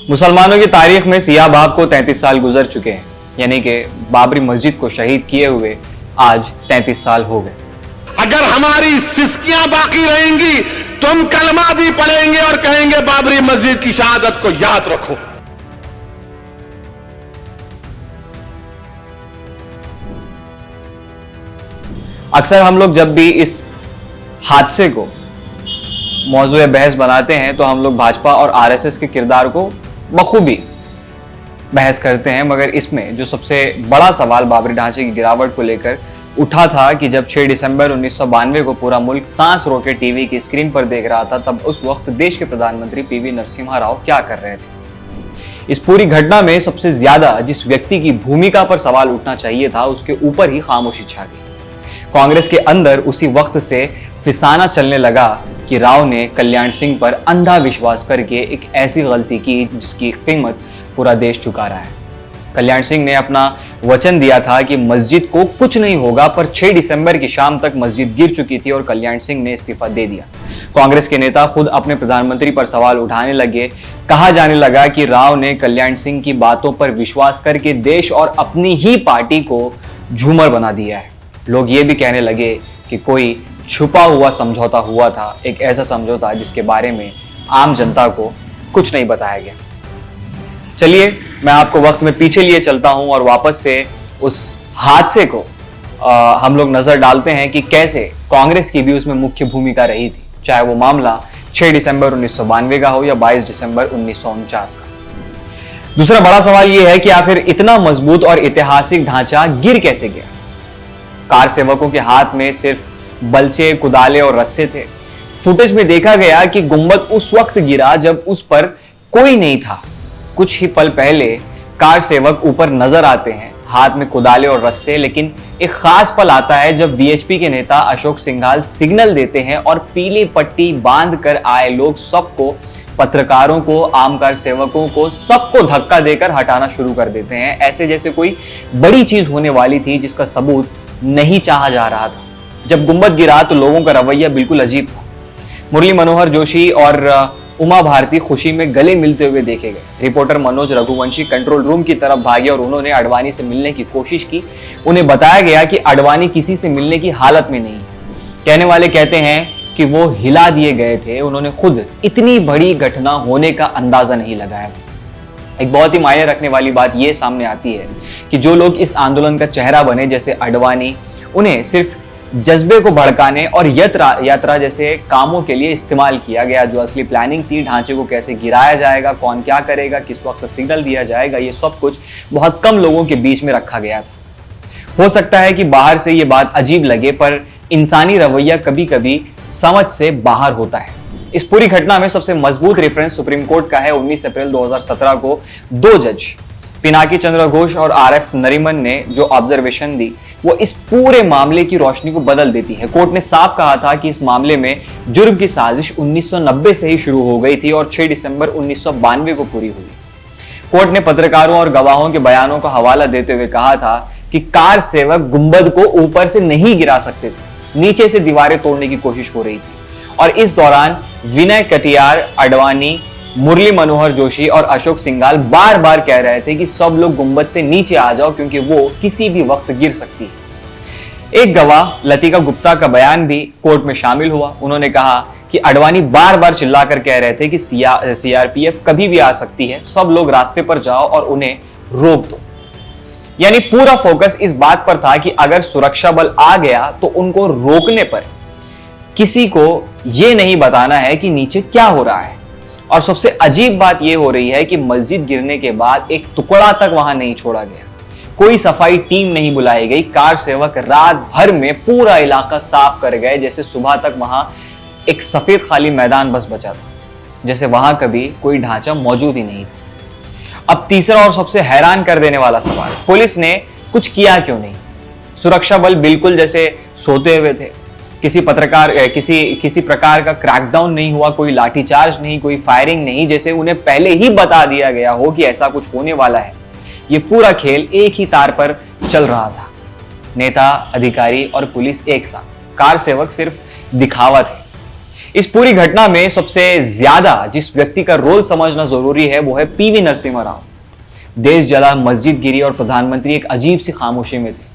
मुसलमानों की तारीख में सिया बाब को 33 साल गुजर चुके हैं, यानी कि बाबरी मस्जिद को शहीद किए हुए आज 33 साल हो गए। अगर हमारी सिस्कियां बाकी रहेंगी तो हम कलमा भी पढ़ेंगे और कहेंगे बाबरी मस्जिद की शहादत को याद रखो। अक्सर हम लोग जब भी इस हादसे को मौजूए बहस बनाते हैं तो हम लोग भाजपा और आरएसएस के किरदार को बखूबी बहस करते हैं, मगर इसमें जो सबसे बड़ा सवाल बाबरी ढांचे की गिरावट को लेकर उठा था कि जब 6 दिसंबर 1992 को पूरा मुल्क सांस रोके टीवी की स्क्रीन पर देख रहा था, तब उस वक्त देश के प्रधानमंत्री पीवी नरसिम्हा राव क्या कर रहे थे। इस पूरी घटना में सबसे ज्यादा जिस व्यक्ति की भूमिका पर सवाल उठना चाहिए था, उसके ऊपर ही खामोशी छा गई। कांग्रेस के अंदर उसी वक्त से फिसाना चलने लगा कि राव ने कल्याण सिंह पर अंधा विश्वास करके एक ऐसी गलती की जिसकी कीमत पूरा देश चुका रहा है। कल्याण सिंह ने अपना वचन दिया था कि मस्जिद को कुछ नहीं होगा, पर 6 दिसंबर की शाम तक मस्जिद गिर चुकी थी और कल्याण सिंह ने इस्तीफा दे दिया। कांग्रेस के नेता खुद अपने प्रधानमंत्री पर सवाल उठाने लगे। कहा जाने लगा कि राव ने कल्याण सिंह की बातों पर विश्वास करके देश और अपनी ही पार्टी को झूमर बना दिया है। लोग ये भी कहने लगे कि कोई छुपा हुआ समझौता हुआ था, एक ऐसा समझौता जिसके बारे में आम जनता को कुछ नहीं बताया गया। चलिए मैं आपको वक्त में पीछे लिए चलता हूं और वापस से उस हादसे को हम लोग नजर डालते हैं कि कैसे कांग्रेस की भी उसमें मुख्य भूमिका रही थी, चाहे वो मामला 6 दिसंबर 1992 का हो या 22 दिसंबर 1949 का। दूसरा बड़ा सवाल यह है कि आखिर इतना मजबूत और ऐतिहासिक ढांचा गिर कैसे गया। कार सेवकों के हाथ में सिर्फ बल्चे, कुदाले और रस्से थे। फुटेज में देखा गया कि गुंबद उस वक्त गिरा जब उस पर कोई नहीं था। कुछ ही पल पहले कार सेवक ऊपर नजर आते हैं, हाथ में कुदाले और रस्से, लेकिन एक खास पल आता है जब वीएचपी के नेता अशोक सिंघाल सिग्नल देते हैं और पीली पट्टी बांध कर आए लोग सबको, पत्रकारों को, आम कार सेवकों को, सबको धक्का देकर हटाना शुरू कर देते हैं, ऐसे जैसे कोई बड़ी चीज होने वाली थी जिसका सबूत नहीं चाहा जा रहा था। जब गुंबद गिरा तो लोगों का रवैया बिल्कुल अजीब था। मुरली मनोहर जोशी और उमा भारती खुशी में गले मिलते हुए देखे गए। Reporter Manoj Raghuvanshi control room की तरफ भागे और उन्होंने अडवाणी से मिलने की कोशिश की। उन्हें बताया गया कि अडवाणी किसी से मिलने की हालत में नहीं। कहने वाले कहते हैं कि वो हिला दिए गए थे। उन्होंने खुद इतनी बड़ी घटना होने का अंदाजा नहीं लगाया। एक बहुत ही मायने रखने वाली बात यह सामने आती है कि जो लोग इस आंदोलन का चेहरा बने, जैसे अडवाणी, उन्हें सिर्फ जज्बे को भड़काने और यात्रा जैसे कामों के लिए इस्तेमाल किया गया। जो असली प्लानिंग थी, ढांचे को कैसे गिराया जाएगा, कौन क्या करेगा, किस वक्त सिग्नल दिया जाएगा, ये सब कुछ बहुत कम लोगों के बीच में रखा गया था। हो सकता है कि बाहर से ये बात अजीब लगे, पर इंसानी रवैया कभी कभी समझ से बाहर होता है। इस पूरी घटना में सबसे मजबूत रेफरेंस सुप्रीम कोर्ट का है। 19 अप्रैल 2017 को 2 जज पिनाकी चंद्र घोष और आरएफ नरीमन ने जो ऑब्जर्वेशन दी, वो इस पूरे मामले की रोशनी को बदल देती है। कोर्ट ने साफ कहा था कि इस मामले में जुर्म की साजिश 1990 से ही शुरू हो गई थी और 6 दिसंबर 1992 को पूरी हुई। कोर्ट ने पत्रकारों और गवाहों के बयानों का हवाला देते हुए कहा था कि कार सेवक गुंबद को ऊपर से नहीं गिरा सकते थे, नीचे से दीवारें तोड़ने की कोशिश हो रही थी। और इस दौरान विनय कटियार, अडवाणी, मुरली मनोहर जोशी और अशोक सिंघाल बार बार कह रहे थे कि सब लोग गुंबद से नीचे आ जाओ क्योंकि वो किसी भी वक्त गिर सकती है। एक गवाह लतिका गुप्ता का बयान भी कोर्ट में शामिल हुआ। उन्होंने कहा कि अडवाणी बार बार चिल्लाकर कह रहे थे कि सीआरपीएफ कभी भी आ सकती है, सब लोग रास्ते पर जाओ और उन्हें रोक दो। यानी पूरा फोकस इस बात पर था कि अगर सुरक्षा बल आ गया तो उनको रोकने पर, किसी को यह नहीं बताना है कि नीचे क्या हो रहा है। और सबसे अजीब बात यह हो रही है कि मस्जिद गिरने के बाद एक टुकड़ा तक वहां नहीं छोड़ा गया, कोई सफाई टीम नहीं बुलाई गई। कार सेवक रात भर में पूरा इलाका साफ कर गए, जैसे सुबह तक वहां एक सफेद खाली मैदान बस बचा था, जैसे वहां कभी कोई ढांचा मौजूद ही नहीं था। अब तीसरा और सबसे हैरान कर देने वाला सवाल, पुलिस ने कुछ किया क्यों नहीं? सुरक्षा बल बिल्कुल जैसे सोते हुए थे। किसी प्रकार का क्रैकडाउन नहीं हुआ, कोई लाठीचार्ज नहीं, कोई फायरिंग नहीं, जैसे उन्हें पहले ही बता दिया गया हो कि ऐसा कुछ होने वाला है। ये पूरा खेल एक ही तार पर चल रहा था, नेता, अधिकारी और पुलिस एक साथ। कार सेवक सिर्फ दिखावा थे। इस पूरी घटना में सबसे ज्यादा जिस व्यक्ति का रोल समझना जरूरी है वो है पीवी नरसिम्हा राव। देश जला, मस्जिद गिरी और प्रधानमंत्री एक अजीब सी खामोशी में थे।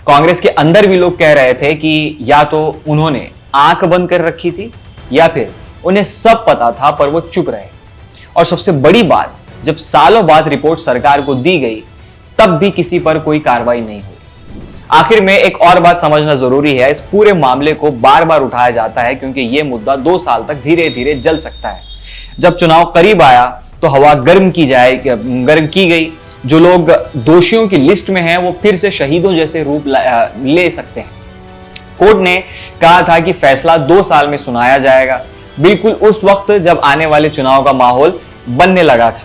कांग्रेस के अंदर भी लोग कह रहे थे कि या तो उन्होंने आंख बंद कर रखी थी या फिर उन्हें सब पता था पर वो चुप रहे। और सबसे बड़ी बात, जब सालों बाद रिपोर्ट सरकार को दी गई तब भी किसी पर कोई कार्रवाई नहीं हुई। आखिर में एक और बात समझना जरूरी है, इस पूरे मामले को बार बार उठाया जाता है क्योंकि यह मुद्दा 2 साल तक धीरे धीरे जल सकता है। जब चुनाव करीब आया तो हवा गर्म की गई। जो लोग दोषियों की लिस्ट में हैं वो फिर से शहीदों जैसे रूप ले सकते हैं। कोर्ट ने कहा था कि फैसला 2 साल में सुनाया जाएगा, बिल्कुल उस वक्त जब आने वाले चुनाव का माहौल बनने लगा था।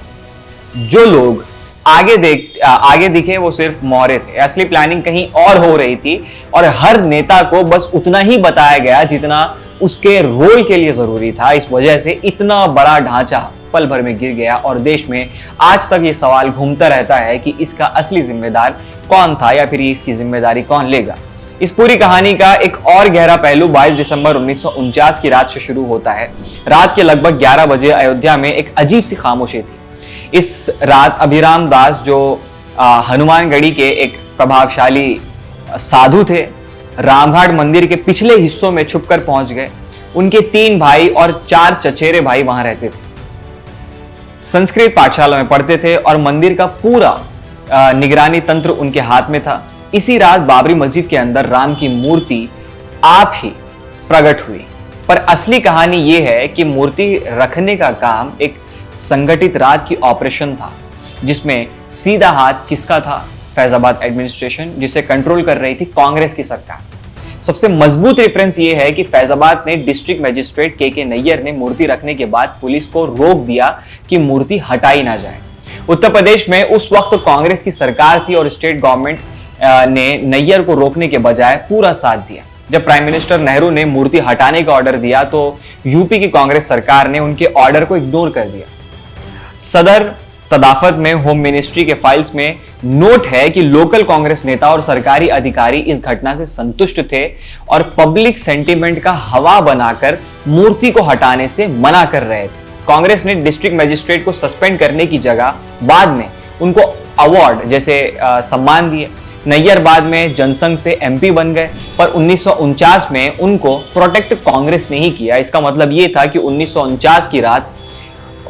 जो लोग आगे दिखे वो सिर्फ मोहरे थे। असली प्लानिंग कहीं और हो रही थी और हर नेता को बस उतना ही बताया गया जितना उसके रोल के लिए जरूरी था। इस वजह से इतना बड़ा ढांचा पल भर में गिर गया और देश में आज तक ये सवाल घूमता रहता है कि इसका असली जिम्मेदार कौन था या फिर इसकी जिम्मेदारी कौन लेगा। इस पूरी कहानी का एक और गहरा पहलू 22 दिसंबर 1949 की रात से शुरू होता है। रात के लगभग 11 बजे अयोध्या में एक अजीब सी खामोशी थी। इस रात अभिराम दास जो हनुमानगढ़ी के एक प्रभावशाली साधु थे, रामघाट मंदिर के पिछले हिस्सों में छुपकर पहुंच गए। उनके 3 भाई और 4 चचेरे भाई वहां रहते थे। संस्कृत पाठशाला में पढ़ते थे और मंदिर का पूरा निगरानी तंत्र उनके हाथ में था। इसी रात बाबरी मस्जिद के अंदर राम की मूर्ति आप ही प्रकट हुई। पर असली कहानी यह है कि मूर्ति रखने का काम एक संगठित रात की ऑपरेशन था, जिसमें सीधा हाथ किसका था? फैजाबाद एडमिनिस्ट्रेशन, जिसे कंट्रोल कर रही थी कांग्रेस की सरकार। सबसे मजबूत रेफरेंस ये है कि फैजाबाद ने डिस्ट्रिक्ट मजिस्ट्रेट के नैयर ने मूर्ति रखने के बाद पुलिस को रोक दिया कि मूर्ति हटाई ना जाए। उत्तर प्रदेश में उस वक्त कांग्रेस की सरकार थी और स्टेट गवर्नमेंट ने नैयर को रोकने के बजाय पूरा साथ दिया। जब प्राइम मिनिस्टर नेहरू ने मूर्ति हटाने का ऑर्डर दिया तो यूपी की कांग्रेस सरकार ने उनके ऑर्डर को इग्नोर कर दिया। सदर तदाफत में होम मिनिस्ट्री के फाइल्स में नोट है कि लोकल कांग्रेस नेता और सरकारी अधिकारी इस घटना से संतुष्ट थे और पब्लिक सेंटीमेंट का हवा बनाकर मूर्ति को हटाने से मना कर रहे थे। कांग्रेस ने डिस्ट्रिक्ट मजिस्ट्रेट को सस्पेंड करने की जगह बाद में उनको अवार्ड जैसे सम्मान दिए। नैयर बाद में जनसंघ से एमपी बन गए, पर 1949 में उनको प्रोटेक्ट कांग्रेस ने ही किया। इसका मतलब यह था कि 1949 की रात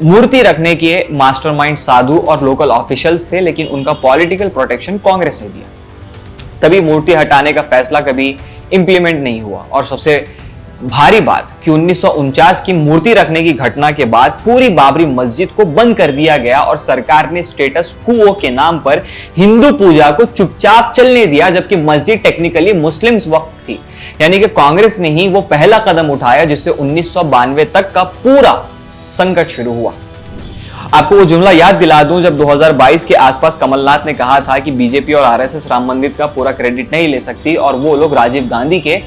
मूर्ति रखने के मास्टरमाइंड साधु और लोकल ऑफिशियल्स थे, लेकिन उनका पॉलिटिकल प्रोटेक्शन कांग्रेस ने दिया। तभी मूर्ति हटाने का फैसला कभी इंप्लीमेंट नहीं हुआ। और सबसे भारी बात कि 1949 की मूर्ति रखने की घटना के बाद पूरी बाबरी मस्जिद को बंद कर दिया गया और सरकार ने स्टेटस क्वो के नाम पर हिंदू पूजा को चुपचाप चलने दिया, जबकि मस्जिद टेक्निकली मुस्लिम्स वक्त थी। यानी कि कांग्रेस ने ही वो पहला कदम उठाया जिससे 1992 तक का पूरा संकट शुरू हुआ। आपको वो जुमला याद दिला दूं जब 2022 के आसपास कमलनाथ ने कहा था कि बीजेपी और आरएसएस राम मंदिर का पूरा क्रेडिट नहीं ले सकती और वो लोग राजीव गांधी के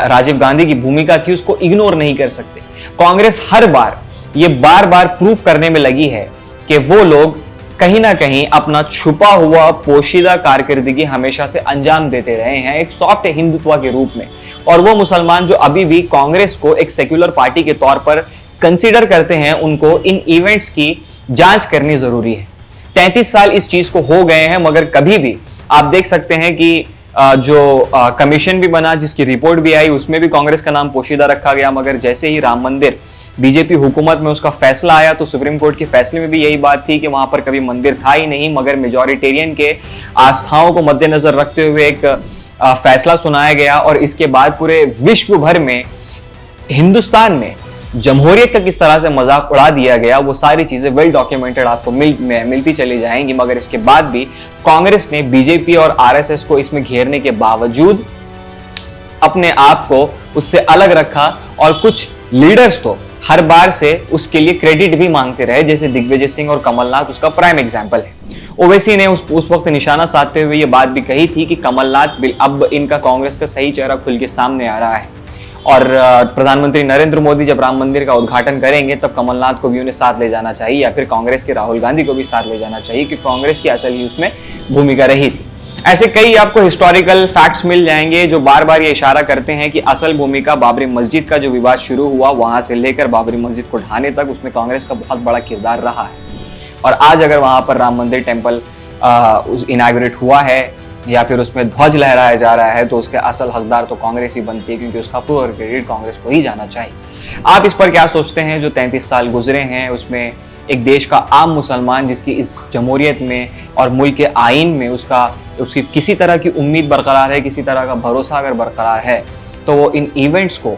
राजीव गांधी की भूमिका थी उसको इग्नोर नहीं कर सकते। कांग्रेस हर बार ये बार बार प्रूफ करने में लगी है कि वो लोग कहीं ना कहीं अपना छुपा हुआ पोशीदा कारकर्दगी हमेशा से अंजाम देते रहे हैं एक सॉफ्ट हिंदुत्व के रूप में। और वो मुसलमान जो अभी भी कांग्रेस को एक सेक्युलर पार्टी के तौर पर कंसीडर करते हैं, उनको इन इवेंट्स की जांच करनी जरूरी है। 33 साल इस चीज को हो गए हैं, मगर कभी भी आप देख सकते हैं कि जो कमीशन भी बना, जिसकी रिपोर्ट भी आई, उसमें भी कांग्रेस का नाम पोशीदा रखा गया। मगर जैसे ही राम मंदिर बीजेपी हुकूमत में उसका फैसला आया तो सुप्रीम कोर्ट के फैसले में भी यही बात थी कि वहां पर कभी मंदिर था ही नहीं, मगर मेजॉरिटेरियन के आस्थाओं को मद्देनजर रखते हुए एक फैसला सुनाया गया। और इसके बाद पूरे विश्व भर में हिंदुस्तान में जमहूरियत का किस तरह से मजाक उड़ा दिया गया, वो सारी चीजें वेल डॉक्यूमेंटेड आपको मिलती चली जाएंगी। मगर इसके बाद भी कांग्रेस ने बीजेपी और आरएसएस को इसमें घेरने के बावजूद अपने आप को उससे अलग रखा और कुछ लीडर्स तो हर बार से उसके लिए क्रेडिट भी मांगते रहे, जैसे दिग्विजय सिंह और कमलनाथ उसका प्राइम एग्जाम्पल है। ओवैसी ने उस वक्त निशाना साधते हुए ये बात भी कही थी कि कमलनाथ अब इनका कांग्रेस का सही चेहरा खुल के सामने आ रहा है और प्रधानमंत्री नरेंद्र मोदी जब राम मंदिर का उद्घाटन करेंगे तब कमलनाथ को भी उन्हें साथ ले जाना चाहिए या फिर कांग्रेस के राहुल गांधी को भी साथ ले जाना चाहिए, कि कांग्रेस की असल ही उसमें भूमिका रही थी। ऐसे कई आपको हिस्टोरिकल फैक्ट्स मिल जाएंगे जो बार बार ये इशारा करते हैं कि असल भूमिका बाबरी मस्जिद का जो विवाद शुरू हुआ वहां से लेकर बाबरी मस्जिद को ढाने तक उसमें कांग्रेस का बहुत बड़ा किरदार रहा है। और आज अगर वहां पर राम मंदिर टेम्पल इनॉग्रेट हुआ है या फिर उसमें ध्वज लहराया जा रहा है तो उसके असल हकदार तो कांग्रेस ही बनती है, क्योंकि उसका पूरा क्रेडिट कांग्रेस को ही जाना चाहिए। आप इस पर क्या सोचते हैं? जो 33 साल गुजरे हैं उसमें एक देश का आम मुसलमान जिसकी इस जमहूरियत में और मुल्क के आइन में उसकी किसी तरह की उम्मीद बरकरार है, किसी तरह का भरोसा अगर बरकरार है, तो वो इन इवेंट्स को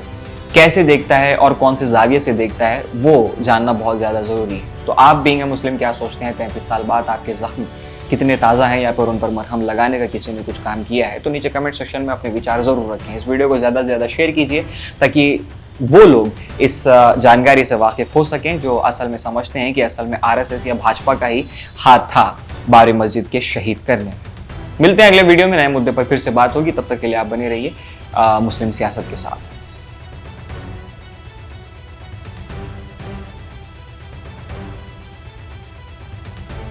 कैसे देखता है और कौन से जाविये से देखता है वो जानना बहुत ज़्यादा ज़रूरी है। तो आप बीइंग अ मुस्लिम क्या सोचते हैं? 33 साल बाद आपके जख्म कितने ताज़ा हैं या फिर उन पर मरहम लगाने का किसी ने कुछ काम किया है? तो नीचे कमेंट सेक्शन में अपने विचार ज़रूर रखें। इस वीडियो को ज़्यादा से ज़्यादा शेयर कीजिए ताकि वो लोग इस जानकारी से वाकिफ हो सकें जो असल में समझते हैं कि असल में आरएसएस या भाजपा का ही हाथ था बाबरी मस्जिद के शहीद करने में। मिलते हैं अगले वीडियो में नए मुद्दे पर फिर से बात होगी। तब तक के लिए आप बने रहिए मुस्लिम सियासत के साथ।